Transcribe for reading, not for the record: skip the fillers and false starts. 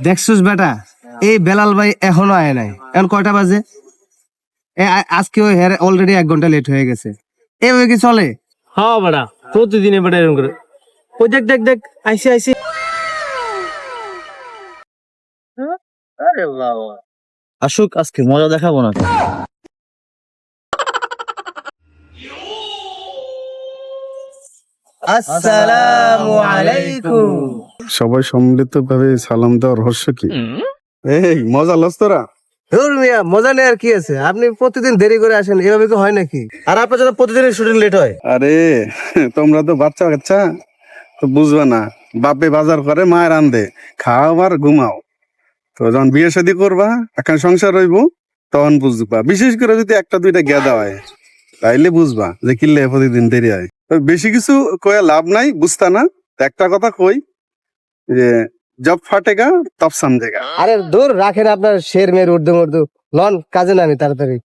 দেখছিস বেটা, এই বেলাল ভাই এখনো আয় নাই। এখন কয়টা বাজে? আজকে ওই হের অলরেডি 1 ঘন্টা লেট হয়ে গেছে। এভাবে কি চলে? হ্যাঁ বেটা, প্রতিদিনে বেটা এরকম করে। ওই দেখ দেখ দেখ, আইসি আইসি। আরে বাবা, আসুক, আজকে মজা দেখাবো না? আসসালামু আলাইকুম। সবাই সম্মিলিত ভাবে সালাম দেওয়ার রহস্য কি? এই মজা লস তোরা? ধুর মিয়া, মজা নেই আর কি আছে? আপনি প্রতিদিন দেরি করে আসেন, এভাবে কি হয় নাকি? আর আপনার জন্য প্রতিদিনের শুটিং লেট হয়। আরে তোমরা তো বাচ্চা কাচ্চা, তো বুঝবা না। বাপে বাজার করে, মায়ের রান্ধে, খাও আর ঘুমাও। তো যখন বিয়ে শাদী করবা, এখন সংসার হইব, তখন বুঝবা। বিশেষ করে যদি একটা দুইটা গেদা হয়, তাইলে বুঝবা যে কিল্লে প্রতিদিন দেরি হয়। তো বেশি কিছু কয়ে লাভ নাই, বুঝতা না। তো একটা কথা কই, যে জব ফাটেগা তব সমঝেগা। আরে দূর রাখেন আপনার শের মেয়ের উর্দু মুর্দু, লন কাজে নামি তাড়াতাড়ি।